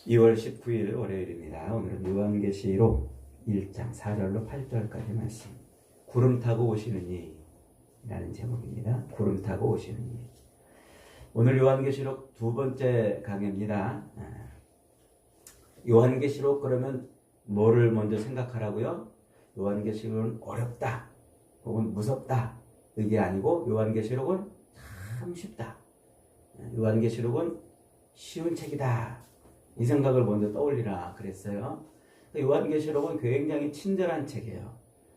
2월 19일 월요일입니다. 오늘은 요한계시록 1장 4절로 8절까지 말씀. 구름 타고 오시는 이 라는 제목입니다. 구름 타고 오시는 이. 오늘 요한계시록 두 번째 강해입니다. 요한계시록 그러면 뭐를 먼저 생각하라고요? 요한계시록은 어렵다 혹은 무섭다 이게 아니고 요한계시록은 참 쉽다. 요한계시록은 쉬운 책이다. 이 생각을 먼저 떠올리라 그랬어요. 요한계시록은 굉장히 친절한 책이에요.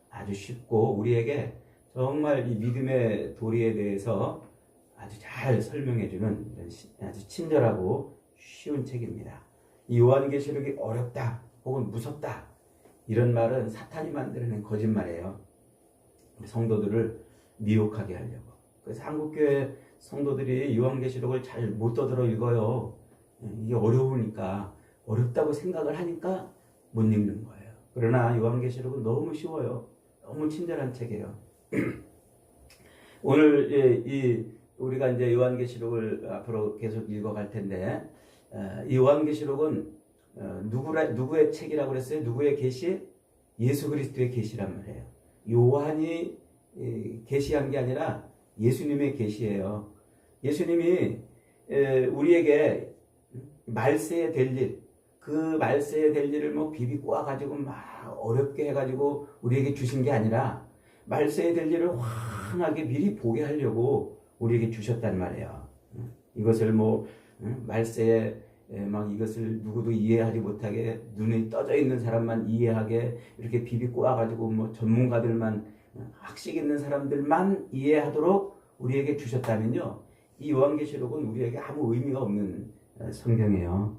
아주 쉽고 우리에게 정말 이 믿음의 도리에 대해서 아주 잘 설명해주는 아주 친절하고 쉬운 책입니다. 이 요한계시록이 어렵다 혹은 무섭다 이런 말은 사탄이 만들어낸 거짓말이에요. 우리 성도들을 미혹하게 하려고. 그래서 한국교회 성도들이 요한계시록을 잘 못 떠들어 읽어요. 이게 어려우니까, 어렵다고 생각을 하니까 못 읽는 거예요. 그러나 요한계시록은 너무 쉬워요. 너무 친절한 책이에요. 오늘 우리가 이제 요한계시록을 앞으로 계속 읽어갈 텐데, 이 요한계시록은 누구의 책이라고 그랬어요? 누구의 계시? 예수 그리스도의 계시란 말이에요. 요한이 계시한 게 아니라 예수님의 계시예요. 예수님이 우리에게 말세에 될 일, 그 말세에 될 일을 뭐 비비 꼬아가지고 막 어렵게 해가지고 우리에게 주신 게 아니라 말세에 될 일을 환하게 미리 보게 하려고 우리에게 주셨단 말이에요. 이것을 말세에 막 이것을 누구도 이해하지 못하게 눈이 떠져 있는 사람만 이해하게 이렇게 비비 꼬아가지고 뭐 전문가들만 학식 있는 사람들만 이해하도록 우리에게 주셨다면요. 이 요한계시록은 우리에게 아무 의미가 없는 성경이에요.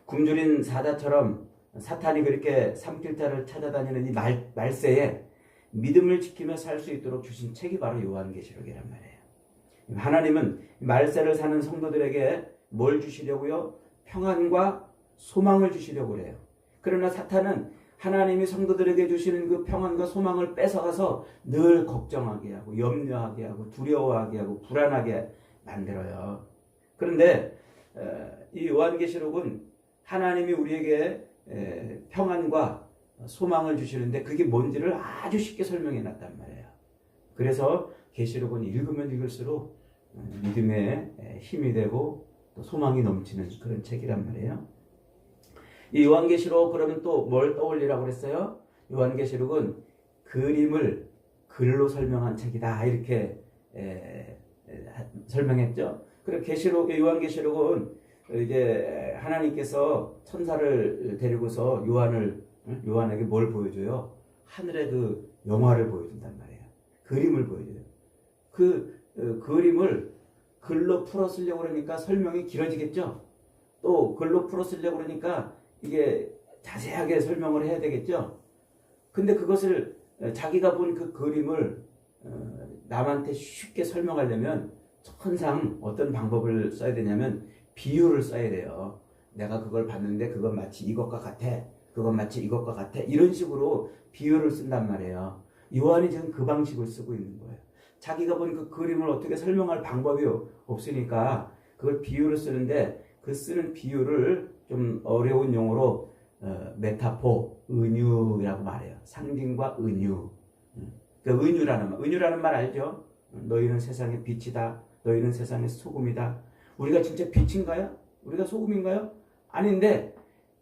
굶주린 사자처럼 사탄이 그렇게 산길탈을 찾아다니는 이 말세에 믿음을 지키며 살 수 있도록 주신 책이 바로 요한계시록이란 말이에요. 하나님은 말세를 사는 성도들에게 뭘 주시려고요? 평안과 소망을 주시려고 그래요. 그러나 사탄은 하나님이 성도들에게 주시는 그 평안과 소망을 뺏어가서 늘 걱정하게 하고 염려하게 하고 두려워하게 하고 불안하게 만들어요. 그런데 이 요한계시록은 하나님이 우리에게 평안과 소망을 주시는데 그게 뭔지를 아주 쉽게 설명해 놨단 말이에요. 그래서 계시록은 읽으면 읽을수록 믿음의 힘이 되고 또 소망이 넘치는 그런 책이란 말이에요. 이 요한계시록 그러면 또 뭘 떠올리라고 그랬어요? 요한계시록은 그림을 글로 설명한 책이다 이렇게 설명했죠. 그리고 요한계시록은 이제 하나님께서 천사를 데리고서 요한에게 뭘 보여줘요? 하늘의 그 영화를 보여준단 말이에요. 그림을 보여줘요. 그 그림을 글로 풀어 쓰려고 그러니까 설명이 길어지겠죠. 또 글로 풀어 쓰려고 그러니까 이게 자세하게 설명을 해야 되겠죠. 근데 그것을 자기가 본 그 그림을 남한테 쉽게 설명하려면 항상 어떤 방법을 써야 되냐면 비유를 써야 돼요. 내가 그걸 봤는데 그건 마치 이것과 같아. 그건 마치 이것과 같아. 이런 식으로 비유를 쓴단 말이에요. 요한이 지금 그 방식을 쓰고 있는 거예요. 자기가 본 그 그림을 어떻게 설명할 방법이 없으니까 그걸 비유를 쓰는데 그 쓰는 비유를 좀 어려운 용어로 메타포, 은유라고 말해요. 상징과 은유. 그 은유라는 말 알죠? 너희는 세상의 빛이다. 너희는 세상의 소금이다. 우리가 진짜 빛인가요? 우리가 소금인가요? 아닌데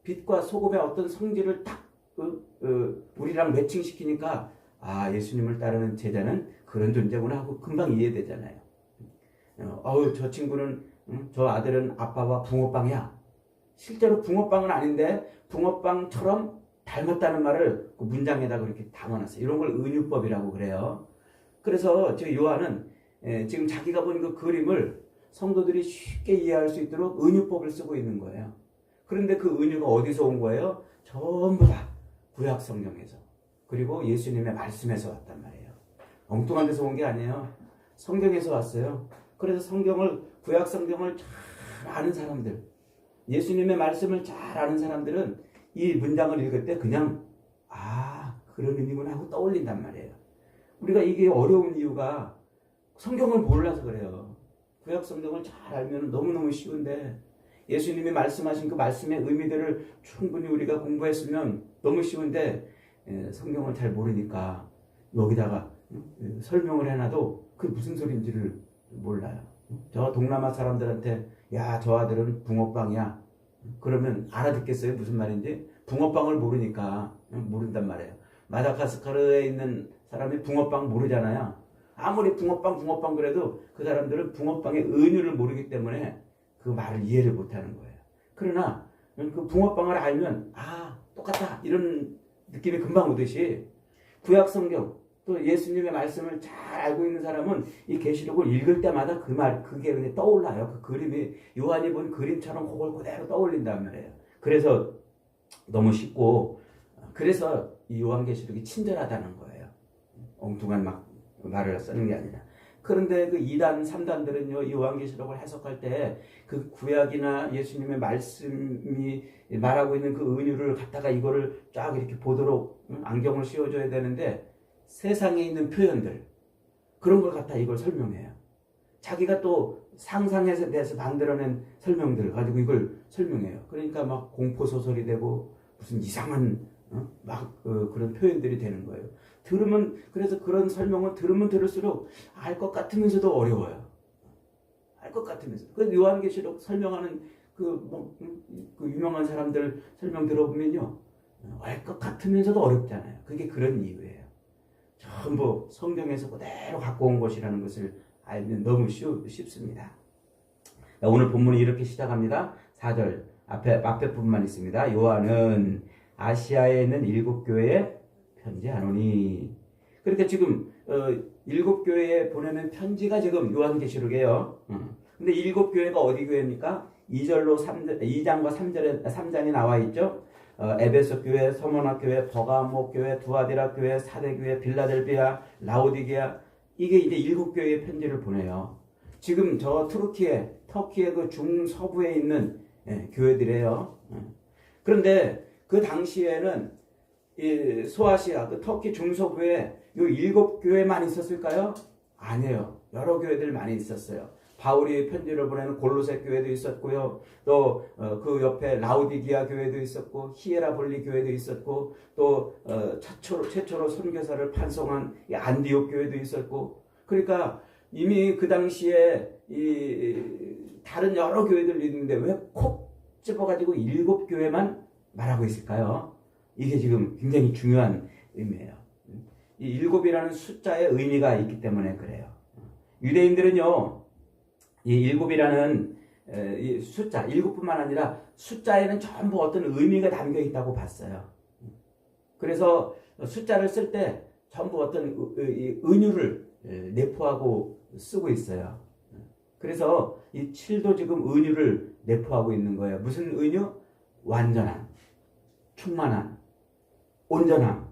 빛과 소금의 어떤 성질을 딱 우리랑 매칭시키니까 예수님을 따르는 제자는 그런 존재구나 하고 금방 이해되잖아요. 저 친구는 저 아들은 아빠와 붕어빵이야. 실제로 붕어빵은 아닌데 붕어빵처럼 닮았다는 말을 그 문장에다 그렇게 담아놨어요. 이런 걸 은유법이라고 그래요. 그래서 저 요한은 지금 자기가 본 그 그림을 성도들이 쉽게 이해할 수 있도록 은유법을 쓰고 있는 거예요. 그런데 그 은유가 어디서 온 거예요? 전부 다 구약 성경에서 그리고 예수님의 말씀에서 왔단 말이에요. 엉뚱한 데서 온 게 아니에요. 성경에서 왔어요. 그래서 구약 성경을 잘 아는 사람들, 예수님의 말씀을 잘 아는 사람들은 이 문장을 읽을 때 그냥 그런 의미구나 하고 떠올린단 말이에요. 우리가 이게 어려운 이유가 성경을 몰라서 그래요. 구약 성경을 잘 알면 너무너무 쉬운데 예수님이 말씀하신 그 말씀의 의미들을 충분히 우리가 공부했으면 너무 쉬운데 성경을 잘 모르니까 여기다가 설명을 해놔도 그게 무슨 소리인지를 몰라요. 저 동남아 사람들한테 야, 저 아들은 붕어빵이야. 그러면 알아듣겠어요? 무슨 말인지? 붕어빵을 모르니까 모른단 말이에요. 마다가스카르에 있는 사람이 붕어빵 모르잖아요. 아무리 붕어빵 그래도 그 사람들은 붕어빵의 은유를 모르기 때문에 그 말을 이해를 못하는 거예요. 그러나 그 붕어빵을 알면 똑같다 이런 느낌이 금방 오듯이 구약 성경 또 예수님의 말씀을 잘 알고 있는 사람은 이 계시록을 읽을 때마다 그게 그냥 떠올라요. 그 그림이 요한이 본 그림처럼 그걸 그대로 떠올린단 말이에요. 그래서 너무 쉽고 그래서 이 요한계시록이 친절하다는 거예요. 엉뚱한 말을 쓰는 게 아니라. 그런데 그 2단, 3단들은요, 이 요한계시록을 해석할 때 그 구약이나 예수님의 말씀이 말하고 있는 그 은유를 갖다가 이거를 쫙 이렇게 보도록 안경을 씌워줘야 되는데 세상에 있는 표현들, 그런 걸 갖다 이걸 설명해요. 자기가 또 상상해서 대해서 만들어낸 설명들을 가지고 이걸 설명해요. 그러니까 막 공포소설이 되고 무슨 이상한 그런 표현들이 되는 거예요. 그래서 그런 설명은 들으면 들을수록 알 것 같으면서도 어려워요. 알 것 같으면서. 그 요한계시록 설명하는 그 유명한 사람들 설명 들어보면요. 알 것 같으면서도 어렵잖아요. 그게 그런 이유예요. 전부 성경에서 그대로 갖고 온 것이라는 것을 알면 너무 쉽습니다. 오늘 본문이 이렇게 시작합니다. 4절 앞에 부분만 있습니다. 요한은 아시아에 있는 7교회에 편지하노니. 그러니까 지금 7교회에 보내는 편지가 지금 요한계시록이에요. 근데 7교회가 어디 교회입니까? 2장과 3장이 나와 있죠. 에베소 교회, 서머나 교회, 버가모 교회, 두아디라 교회, 사대 교회, 빌라델비아, 라오디게아, 이게 이제 7교회의 편지를 보내요. 지금 저 터키의 그 중서부에 있는 교회들이에요. 그런데 그 당시에는 이 소아시아, 그 터키 중서부에 요 7교회만 있었을까요? 아니에요. 여러 교회들 많이 있었어요. 바울이 편지를 보내는 골로새 교회도 있었고요. 또 그 옆에 라우디기아 교회도 있었고 히에라볼리 교회도 있었고 또 최초로 선교사를 판송한 이 안디옥 교회도 있었고. 그러니까 이미 그 당시에 이 다른 여러 교회들이 있는데 왜 콕 집어가지고 7교회만 말하고 있을까요? 이게 지금 굉장히 중요한 의미예요. 이 7이라는 숫자의 의미가 있기 때문에 그래요. 유대인들은요, 이 7이라는 이 숫자, 7뿐만 아니라 숫자에는 전부 어떤 의미가 담겨 있다고 봤어요. 그래서 숫자를 쓸 때 전부 어떤 은유를 내포하고 쓰고 있어요. 그래서 이 7도 지금 은유를 내포하고 있는 거예요. 무슨 은유? 완전함, 충만함, 온전함,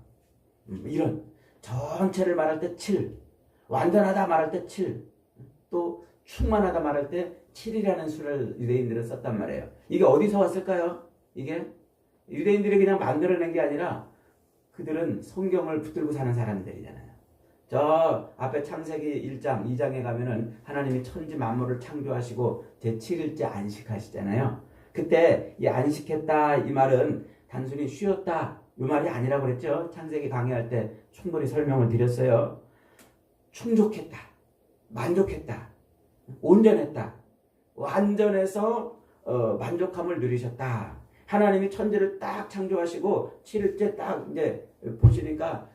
이런 전체를 말할 때 7, 완전하다 말할 때 7, 또 충만하다 말할 때 7이라는 수를 유대인들은 썼단 말이에요. 이게 어디서 왔을까요? 이게 유대인들이 그냥 만들어낸 게 아니라 그들은 성경을 붙들고 사는 사람들이잖아요. 저 앞에 창세기 1장, 2장에 가면은 하나님이 천지 만물을 창조하시고 제7일째 안식하시잖아요. 그때 이 안식했다 이 말은 단순히 쉬었다 이 말이 아니라고 그랬죠. 창세기 강의할 때 충분히 설명을 드렸어요. 충족했다, 만족했다, 온전했다, 완전해서 만족함을 누리셨다. 하나님이 천지를 딱 창조하시고 7일째 딱 이제 보시니까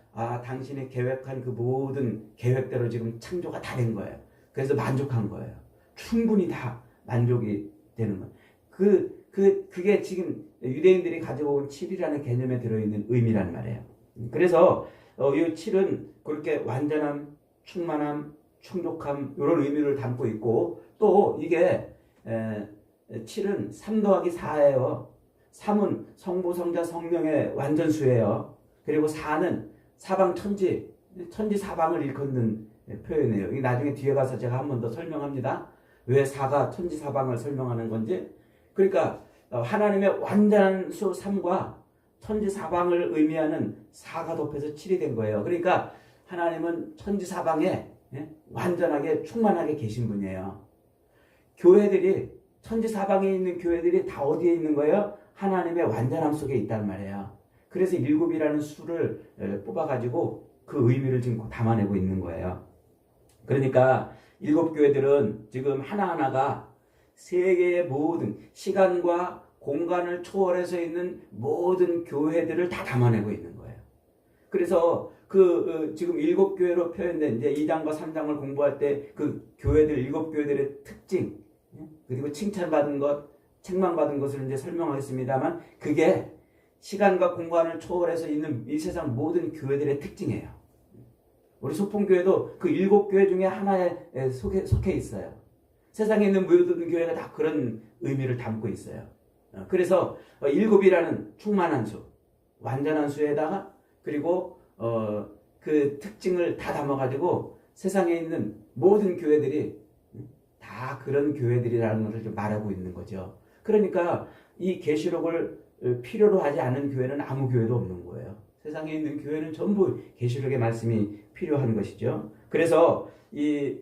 당신이 계획한 그 모든 계획대로 지금 창조가 다 된 거예요. 그래서 만족한 거예요. 충분히 다 만족이 되는 거예요. 그게 지금 유대인들이 가지고 온 7이라는 개념에 들어있는 의미란 말이에요. 그래서 이 7은 그렇게 완전함, 충만함, 충족함 이런 의미를 담고 있고 또 이게 7은 3 더하기 4예요. 3은 성부, 성자, 성령의 완전수예요. 그리고 4는 사방 천지 사방을 일컫는 표현이에요. 이게 나중에 뒤에 가서 제가 한 번 더 설명합니다. 왜 4가 천지 사방을 설명하는 건지. 그러니까 하나님의 완전한 수 3과 천지 사방을 의미하는 4가 곱해서 7이 된 거예요. 그러니까 하나님은 천지 사방에 완전하게 충만하게 계신 분이에요. 교회들이 천지 사방에 있는 교회들이 다 어디에 있는 거예요? 하나님의 완전함 속에 있단 말이에요. 그래서 7이라는 수를 뽑아가지고 그 의미를 지금 담아내고 있는 거예요. 그러니까 7교회들은 지금 하나하나가 세계의 모든 시간과 공간을 초월해서 있는 모든 교회들을 다 담아내고 있는 거예요. 그래서 지금 7교회로 표현된 이제 2장과 3장을 공부할 때 그 교회들 7교회들의 특징, 그리고 칭찬받은 것, 책망받은 것을 이제 설명하겠습니다만, 그게 시간과 공간을 초월해서 있는 이 세상 모든 교회들의 특징이에요. 우리 소풍교회도 그 7교회 중에 하나에 속해 있어요. 세상에 있는 모든 교회가 다 그런 의미를 담고 있어요. 그래서 7이라는 충만한 수, 완전한 수에다가 그리고 그 특징을 다 담아가지고 세상에 있는 모든 교회들이 다 그런 교회들이라는 것을 좀 말하고 있는 거죠. 그러니까 이 계시록을 필요로 하지 않은 교회는 아무 교회도 없는 거예요. 세상에 있는 교회는 전부 계시록의 말씀이 필요한 것이죠. 그래서 이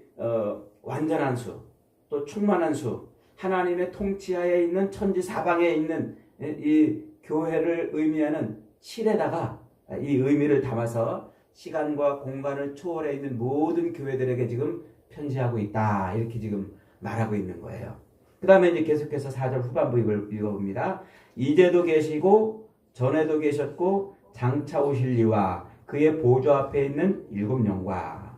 완전한 수, 또 충만한 수, 하나님의 통치하에 있는 천지 사방에 있는 이 교회를 의미하는 7에다가 이 의미를 담아서 시간과 공간을 초월해 있는 모든 교회들에게 지금 편지하고 있다. 이렇게 지금 말하고 있는 거예요. 그 다음에 이제 계속해서 4절 후반부 이걸 읽어봅니다. 이제도 계시고 전에도 계셨고 장차 오실 이와 그의 보좌 앞에 있는 7영과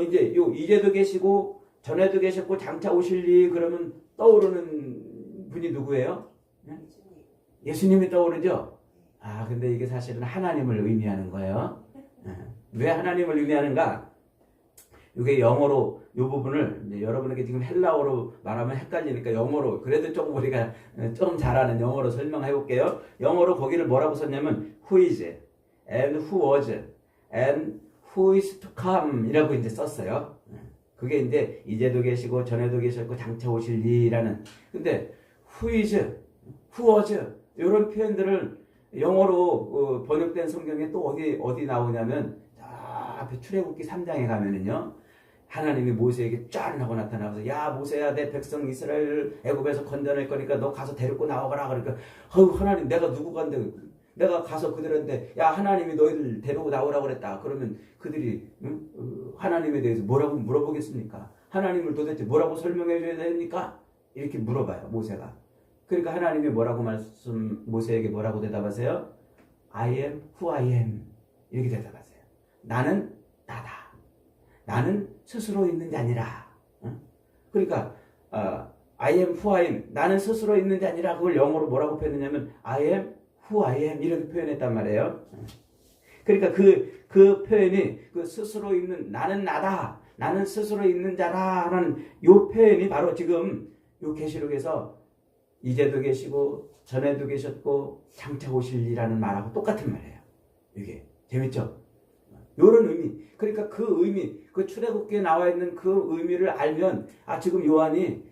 이제 요 이제도 계시고 전에도 계셨고 장차 오실 이 그러면 떠오르는 분이 누구예요? 예수님이 떠오르죠? 근데 이게 사실은 하나님을 의미하는 거예요. 왜 하나님을 의미하는가? 이게 영어로 이 부분을 이제 여러분에게 지금 헬라어로 말하면 헷갈리니까 영어로 그래도 조금 우리가 좀 잘하는 영어로 설명해 볼게요. 영어로 거기를 뭐라고 썼냐면 who is and who was and who is to come 이라고 이제 썼어요. 그게 이제 이제도 계시고 전에도 계셨고 장차 오실 이라는. 근데 who is, who was 이런 표현들을 영어로 번역된 성경에 또 어디 나오냐면 앞에 출애굽기 3장에 가면은요. 하나님이 모세에게 짠 하고 나타나서 야 모세야 내 백성 이스라엘을 애굽에서 건져낼 거니까 너 가서 데리고 나와봐라. 그러니까 하나님 내가 누구 간데 내가 가서 그들한테 야 하나님이 너희들 데리고 나오라고 그랬다. 그러면 그들이 하나님에 대해서 뭐라고 물어보겠습니까? 하나님을 도대체 뭐라고 설명해 줘야 됩니까? 이렇게 물어봐요 모세가. 그러니까 하나님이 모세에게 뭐라고 대답하세요? I am who I am 이렇게 대답하세요. 나는 나다. 나는 스스로 있는 게 아니라. 그러니까 I am who I am. 나는 스스로 있는 게 아니라 그걸 영어로 뭐라고 표현했냐면 I am who I am 이렇게 표현했단 말이에요. 그러니까 그 표현이 그 스스로 있는 나는 나다. 나는 스스로 있는 자라는 이 표현이 바로 지금 이 계시록에서 이제도 계시고 전에도 계셨고 장차 오실이라는 말하고 똑같은 말이에요. 이게 재밌죠? 이런 의미. 그러니까 그 의미, 그 출애굽기에 나와 있는 그 의미를 알면 지금 요한이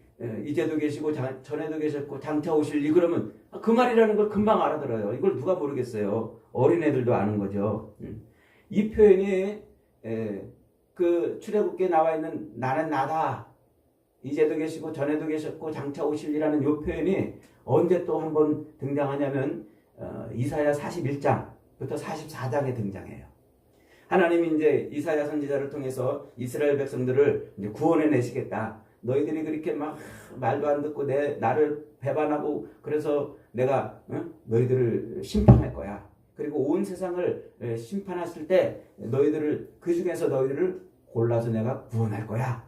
이제도 계시고 전에도 계셨고 장차 오실 이 그러면 그 말이라는 걸 금방 알아들어요. 이걸 누가 모르겠어요. 어린애들도 아는 거죠. 이 표현이 그 출애굽기에 나와 있는 나는 나다. 이제도 계시고 전에도 계셨고 장차 오실이라는 이 표현이 언제 또 한 번 등장하냐면 이사야 41장부터 44장에 등장해요. 하나님이 이제 이사야 선지자를 통해서 이스라엘 백성들을 이제 구원해 내시겠다. 너희들이 그렇게 막 말도 안 듣고 나를 배반하고 그래서 내가 너희들을 심판할 거야. 그리고 온 세상을 심판했을 때 그 중에서 너희들을 골라서 내가 구원할 거야.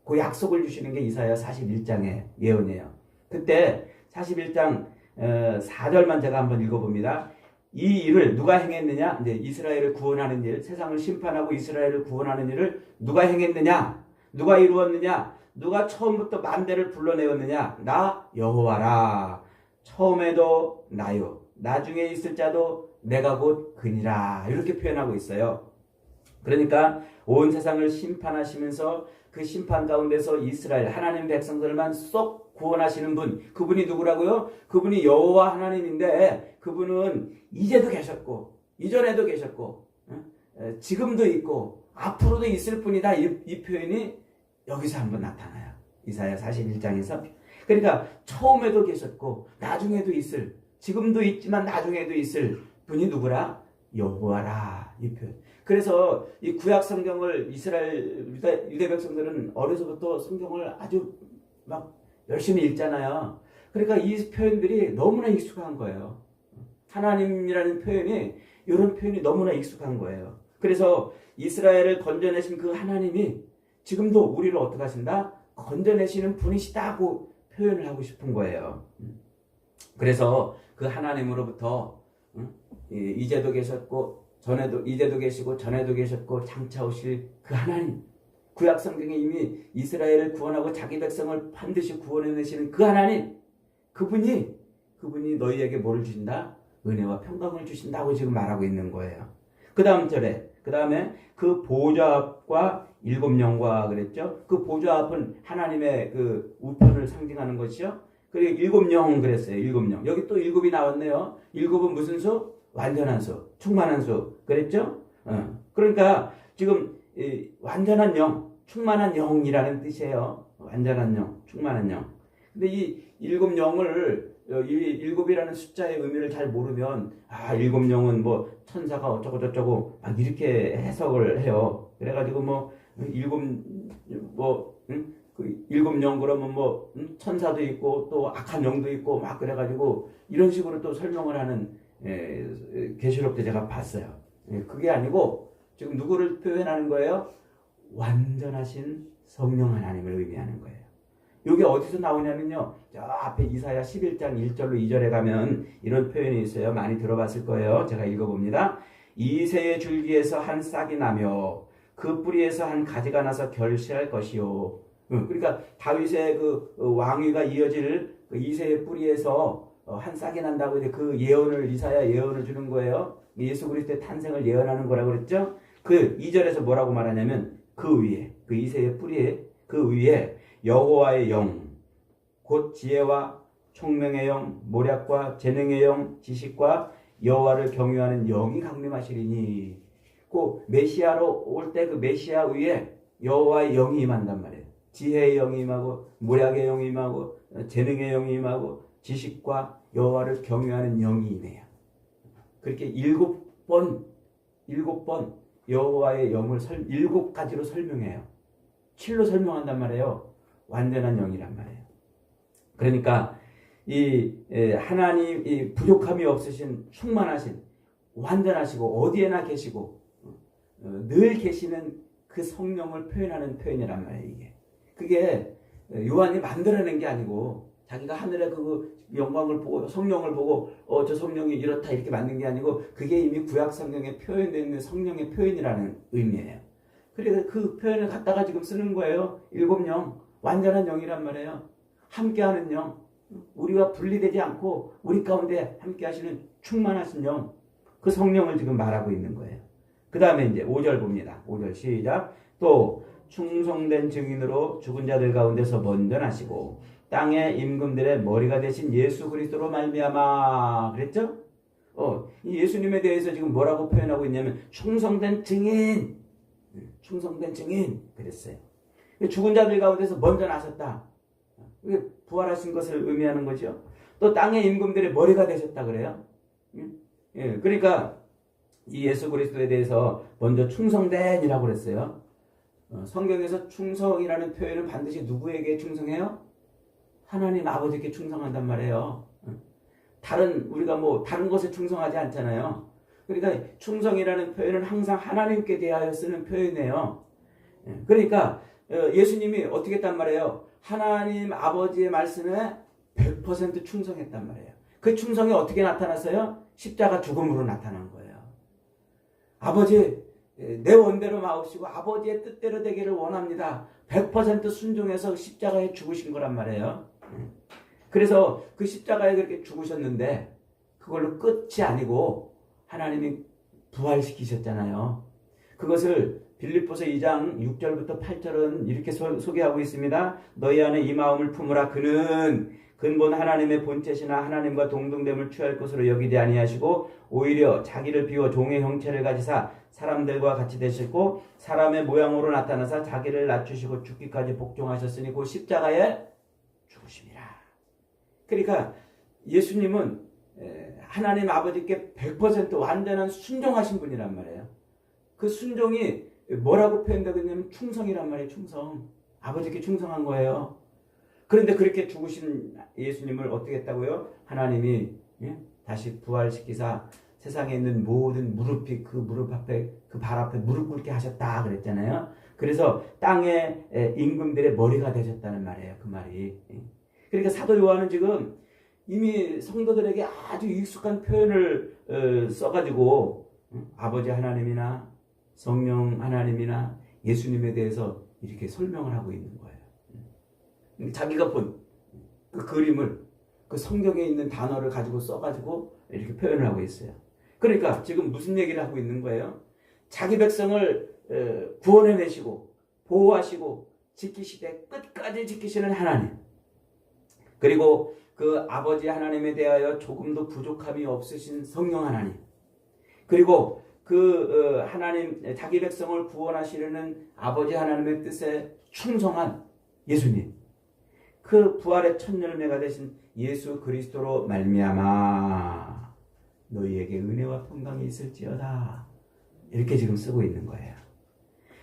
그 약속을 주시는 게 이사야 41장의 예언이에요. 그때 41장 4절만 제가 한번 읽어봅니다. 이 일을 누가 행했느냐? 이제 이스라엘을 구원하는 일, 세상을 심판하고 이스라엘을 구원하는 일을 누가 행했느냐? 누가 이루었느냐? 누가 처음부터 만대를 불러내었느냐? 나 여호와라. 처음에도 나요. 나중에 있을 자도 내가 곧 그니라. 이렇게 표현하고 있어요. 그러니까 온 세상을 심판하시면서 그 심판 가운데서 이스라엘 하나님 백성들만 쏙 구원하시는 분, 그분이 누구라고요? 그분이 여호와 하나님인데 그분은 이제도 계셨고 이전에도 계셨고 지금도 있고 앞으로도 있을 뿐이다. 이 표현이 여기서 한번 나타나요. 이사야 41장에서 그러니까 처음에도 계셨고 나중에도 있을, 지금도 있지만 나중에도 있을 분이 누구라? 여호와라. 이 표현. 그래서 이 구약 성경을 이스라엘 유대 백성들은 어려서부터 성경을 아주 막 열심히 읽잖아요. 그러니까 이 표현들이 너무나 익숙한 거예요. 하나님이라는 표현이, 이런 표현이 너무나 익숙한 거예요. 그래서 이스라엘을 건져내신 그 하나님이 지금도 우리를 어떻게 하신다? 건져내시는 분이시다고 표현을 하고 싶은 거예요. 그래서 그 하나님으로부터 이제도 계셨고 전에도, 이제도 계시고 전에도 계셨고 장차 오실 그 하나님, 구약 성경에 이미 이스라엘을 구원하고 자기 백성을 반드시 구원해내시는 그 하나님, 그분이 너희에게 뭐를 주신다? 은혜와 평강을 주신다고 지금 말하고 있는 거예요. 그 다음 절에, 그 다음에 그 보좌 앞과 7영과 그랬죠. 그 보좌 앞은 하나님의 그 우편을 상징하는 것이죠. 그리고 7영 그랬어요. 7영. 여기 또 7이 나왔네요. 7은 무슨 수? 완전한 수, 충만한 수 그랬죠. 그러니까 지금 완전한 영, 충만한 영이라는 뜻이에요. 완전한 영, 충만한 영. 근데 이 7영을, 이 7이라는 숫자의 의미를 잘 모르면, 7영은 뭐 천사가 어쩌고 저쩌고 막 이렇게 해석을 해요. 그래가지고 뭐 그 7영 그러면 뭐 천사도 있고 또 악한 영도 있고 막 그래가지고 이런 식으로 또 설명을 하는 계시록 때 제가 봤어요. 그게 아니고 지금 누구를 표현하는 거예요? 완전하신 성령 하나님을 의미하는 거예요. 이게 어디서 나오냐면요, 저 앞에 이사야 11장 1절로 2절에 가면 이런 표현이 있어요. 많이 들어봤을 거예요. 제가 읽어봅니다. 이새의 줄기에서 한 싹이 나며 그 뿌리에서 한 가지가 나서 결실할 것이요. 그러니까 다윗의 그 왕위가 이어질 그 이새의 뿌리에서 한 싹이 난다고 이제 그 예언을, 이사야 예언을 주는 거예요. 예수 그리스도의 탄생을 예언하는 거라고 그랬죠. 그 2절에서 뭐라고 말하냐면 그 위에, 그 이새의 뿌리에, 그 위에 여호와의 영, 곧 지혜와 총명의 영, 모략과 재능의 영, 지식과 여호와를 경유하는 영이 강림하시리니, 그 메시아로 올 때 그 메시아 위에 여호와의 영이 임한단 말이에요. 지혜의 영이 임하고 모략의 영이 임하고 재능의 영이 임하고 지식과 여호와를 경유하는 영이 임해요. 그렇게 7번 여호와의 영을 7가지로 설명해요. 7로 설명한단 말이에요. 완전한 영이란 말이에요. 그러니까 이 하나님, 이 부족함이 없으신, 충만하신, 완전하시고 어디에나 계시고 늘 계시는 그 성령을 표현하는 표현이란 말이에요. 이게 그게 요한이 만들어낸 게 아니고 자기가 하늘의 그 영광을 보고 성령을 보고 저 성령이 이렇다 이렇게 만든 게 아니고 그게 이미 구약 성경에 표현되어 있는 성령의 표현이라는 의미예요. 그래서 그 표현을 갖다가 지금 쓰는 거예요. 7영, 완전한 영이란 말이에요. 함께하는 영, 우리와 분리되지 않고 우리 가운데 함께 하시는 충만하신 영, 그 성령을 지금 말하고 있는 거예요. 그 다음에 이제 5절 봅니다. 5절 시작. 또 충성된 증인으로 죽은 자들 가운데서 먼저 나시고 땅의 임금들의 머리가 되신 예수 그리스도로 말미암아 그랬죠? 이 예수님에 대해서 지금 뭐라고 표현하고 있냐면 충성된 증인, 충성된 증인 그랬어요. 죽은 자들 가운데서 먼저 나셨다. 부활하신 것을 의미하는 거죠. 또 땅의 임금들의 머리가 되셨다 그래요. 그러니까 이 예수 그리스도에 대해서 먼저 충성된이라고 그랬어요. 성경에서 충성이라는 표현은 반드시 누구에게 충성해요? 하나님 아버지께 충성한단 말이에요. 우리가 뭐 다른 것에 충성하지 않잖아요. 그러니까 충성이라는 표현은 항상 하나님께 대하여 쓰는 표현이에요. 그러니까 예수님이 어떻게 했단 말이에요? 하나님 아버지의 말씀에 100% 충성했단 말이에요. 그 충성이 어떻게 나타났어요? 십자가 죽음으로 나타난 거예요. 아버지, 내 원대로 마옵시고 아버지의 뜻대로 되기를 원합니다. 100% 순종해서 십자가에 죽으신 거란 말이에요. 그래서 그 십자가에 그렇게 죽으셨는데 그걸로 끝이 아니고 하나님이 부활시키셨잖아요. 그것을 빌립보서 2장 6절부터 8절은 이렇게 소개하고 있습니다. 너희 안에 이 마음을 품으라. 그는 근본 하나님의 본체시나 하나님과 동등됨을 취할 것으로 여기지 아니하시고 오히려 자기를 비워 종의 형체를 가지사 사람들과 같이 되셨고 사람의 모양으로 나타나사 자기를 낮추시고 죽기까지 복종하셨으니 그 십자가에 죽으심이라. 그러니까 예수님은 하나님 아버지께 100% 완전한 순종하신 분이란 말이에요. 그 순종이 뭐라고 표현되냐면 충성이란 말이에요. 충성. 아버지께 충성한 거예요. 그런데 그렇게 죽으신 예수님을 어떻게 했다고요? 하나님이 다시 부활시키사 세상에 있는 모든 무릎이 그 무릎 앞에 그 발 앞에 무릎 꿇게 하셨다 그랬잖아요. 그래서 땅의 임금들의 머리가 되셨다는 말이에요. 그 말이. 그러니까 사도 요한은 지금 이미 성도들에게 아주 익숙한 표현을 써가지고 아버지 하나님이나 성령 하나님이나 예수님에 대해서 이렇게 설명을 하고 있는 거예요. 자기가 본 그 그림을 그 성경에 있는 단어를 가지고 써가지고 이렇게 표현을 하고 있어요. 그러니까 지금 무슨 얘기를 하고 있는 거예요? 자기 백성을 구원해내시고 보호하시고 지키시되 끝까지 지키시는 하나님, 그리고 그 아버지 하나님에 대하여 조금도 부족함이 없으신 성령 하나님, 그리고 그 하나님 자기 백성을 구원하시려는 아버지 하나님의 뜻에 충성한 예수님, 그 부활의 첫 열매가 되신 예수 그리스도로 말미암아 너희에게 은혜와 평강이 있을지어다, 이렇게 지금 쓰고 있는 거예요.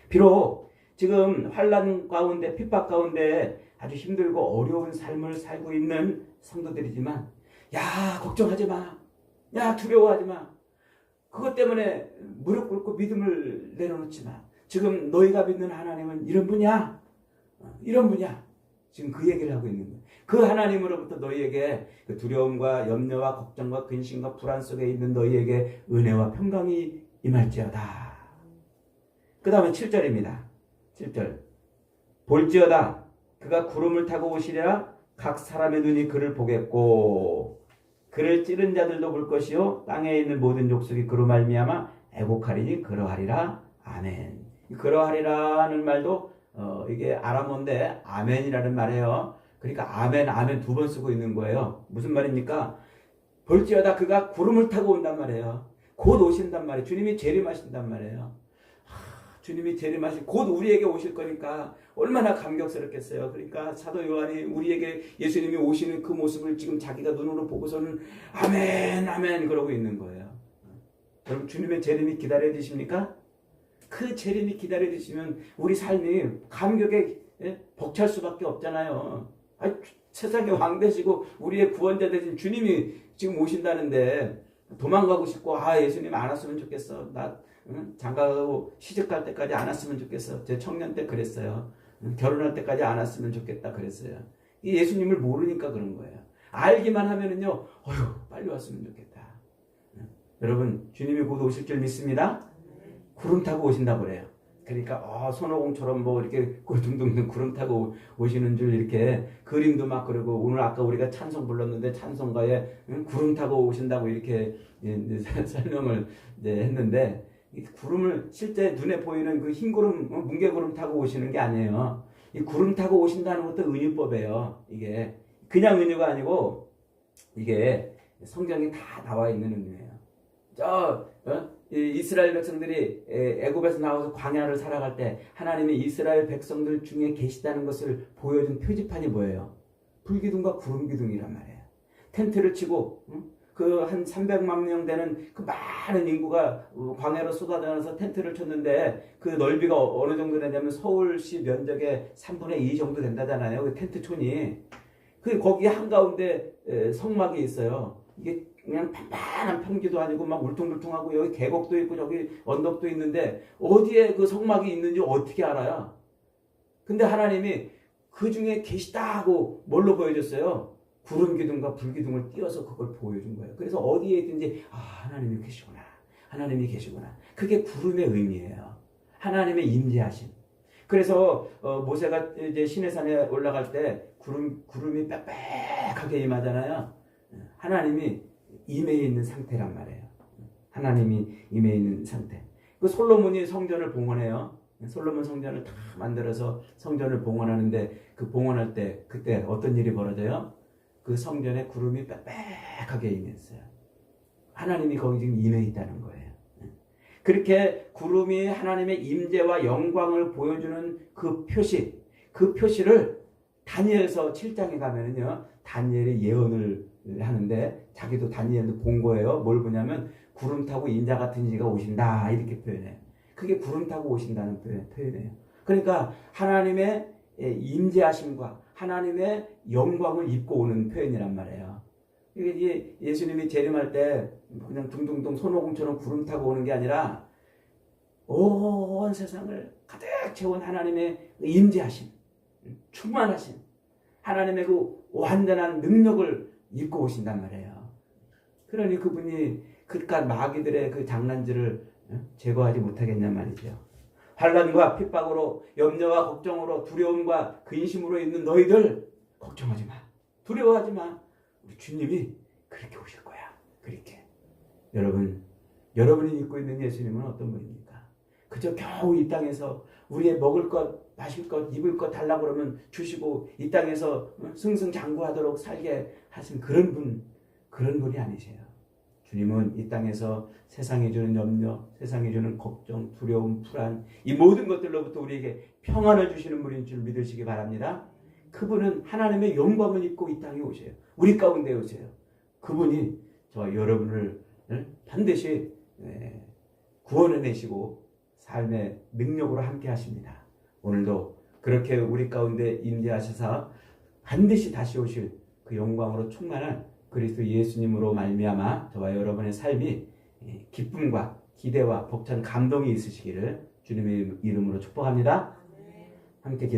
비록 지금 환난 가운데 핍박 가운데 아주 힘들고 어려운 삶을 살고 있는 성도들이지만, 야 걱정하지 마, 야 두려워하지 마, 그것 때문에 무릎 꿇고 믿음을 내려놓지 마. 지금 너희가 믿는 하나님은 이런 분이야, 이런 분이야. 지금 그 얘기를 하고 있는 거예요. 그 하나님으로부터 너희에게 그 두려움과 염려와 걱정과 근심과 불안 속에 있는 너희에게 은혜와 평강이 임할지어다. 그 다음에 7절입니다. 7절. 볼지어다 그가 구름을 타고 오시리라. 각 사람의 눈이 그를 보겠고 그를 찌른 자들도 볼 것이요 땅에 있는 모든 족속이 그로 말미암아 애곡하리니 그러하리라. 아멘. 그러하리라는 말도 이게 아람어인데 아멘이라는 말이에요. 그러니까 아멘, 아멘 두 번 쓰고 있는 거예요. 무슨 말입니까? 볼지어다 그가 구름을 타고 온단 말이에요. 곧 오신단 말이에요. 주님이 재림하신단 말이에요. 주님이 재림하시 곧 우리에게 오실 거니까 얼마나 감격스럽겠어요. 그러니까 사도 요한이 우리에게 예수님이 오시는 그 모습을 지금 자기가 눈으로 보고서는 아멘, 아멘 그러고 있는 거예요. 여러분 주님의 재림이 기다려지십니까? 그 재림이 기다려지시면 우리 삶이 감격에 벅찰 수밖에 없잖아요. 세상의 왕 되시고 우리의 구원자 되신 주님이 지금 오신다는데 도망가고 싶고 예수님 안 왔으면 좋겠어. 나 장가가고 시집갈 때까지 안 왔으면 좋겠어. 제 청년 때 그랬어요. 결혼할 때까지 안 왔으면 좋겠다 그랬어요. 이 예수님을 모르니까 그런 거예요. 알기만 하면은요, 빨리 왔으면 좋겠다. 여러분 주님이 곧 오실 줄 믿습니다. 구름 타고 오신다고 그래요. 그러니까 손오공처럼 뭐 이렇게 둥둥둥 구름 타고 오시는 줄 이렇게 그림도 막 그리고 오늘 아까 우리가 찬송 불렀는데 찬송가에 구름 타고 오신다고 이렇게 설명을 했는데 이 구름을 실제 눈에 보이는 그 흰 구름, 뭉게 구름 타고 오시는 게 아니에요. 이 구름 타고 오신다는 것도 은유법이에요. 이게 그냥 은유가 아니고 이게 성경에 다 나와 있는 은유예요. 이스라엘 백성들이 애굽에서 나와서 광야를 살아갈 때 하나님이 이스라엘 백성들 중에 계시다는 것을 보여준 표지판이 뭐예요? 불기둥과 구름기둥이란 말이에요. 텐트를 치고 그 한 300만 명 되는 그 많은 인구가 광야로 쏟아져서 텐트를 쳤는데 그 넓이가 어느 정도 되냐면 서울시 면적의 3분의 2 정도 된다잖아요. 그 텐트촌이. 거기 한가운데 성막이 있어요. 이게 그냥 반반한 평지도 아니고 막 울퉁불퉁하고 여기 계곡도 있고 저기 언덕도 있는데 어디에 그 성막이 있는지 어떻게 알아요? 근데 하나님이 그 중에 계시다고 뭘로 보여줬어요? 구름 기둥과 불 기둥을 띄워서 그걸 보여준 거예요. 그래서 어디에 있든지 하나님이 계시구나. 하나님이 계시구나. 그게 구름의 의미예요. 하나님의 임재하심. 그래서 모세가 이제 시내산에 올라갈 때 구름이 빽빽하게 임하잖아요. 하나님이 임해 있는 상태란 말이에요. 하나님이 임해 있는 상태. 그 솔로몬이 성전을 봉헌해요. 솔로몬 성전을 다 만들어서 성전을 봉헌하는데 그 봉헌할 때 그때 어떤 일이 벌어져요? 그 성전에 구름이 빽빽하게 임했어요. 하나님이 거기 지금 임해 있다는 거예요. 그렇게 구름이 하나님의 임재와 영광을 보여주는 그 표시, 그 표시를 다니엘서 7장에 가면은요, 다니엘이 예언을 하는데 자기도 다니엘도 본 거예요. 뭘 보냐면 구름 타고 인자 같은 이가 오신다 이렇게 표현해요. 그게 구름 타고 오신다는 표현이에요. 그러니까 하나님의 임재하심과 하나님의 영광을 입고 오는 표현이란 말이에요. 이게 예수님이 재림할 때 그냥 둥둥둥 손오공처럼 구름 타고 오는 게 아니라 온 세상을 가득 채운 하나님의 임재하심, 충만하심, 하나님의 그 완전한 능력을 입고 오신단 말이에요. 그러니 그분이 그깟 마귀들의 그 장난질을 제거하지 못하겠냔 말이죠. 환난과 핍박으로 염려와 걱정으로 두려움과 근심으로 있는 너희들 걱정하지 마. 두려워하지 마. 우리 주님이 그렇게 오실 거야. 그렇게. 여러분이 믿고 있는 예수님은 어떤 분입니까? 그저 겨우 이 땅에서 우리의 먹을 것, 마실 것, 입을 것 달라고 그러면 주시고 이 땅에서 승승장구하도록 살게 하신 그런 분이 아니세요. 주님은 이 땅에서 세상에 주는 염려, 세상에 주는 걱정, 두려움, 불안 이 모든 것들로부터 우리에게 평안을 주시는 분인 줄 믿으시기 바랍니다. 그분은 하나님의 영광을 입고 이 땅에 오세요. 우리 가운데 오세요. 그분이 저와 여러분을 반드시 구원해내시고 삶의 능력으로 함께 하십니다. 오늘도 그렇게 우리 가운데 임재하셔서 반드시 다시 오실 그 영광으로 충만한 그리스도 예수님으로 말미암아 저와 여러분의 삶이 기쁨과 기대와 벅찬 감동이 있으시기를 주님의 이름으로 축복합니다. 함께 기도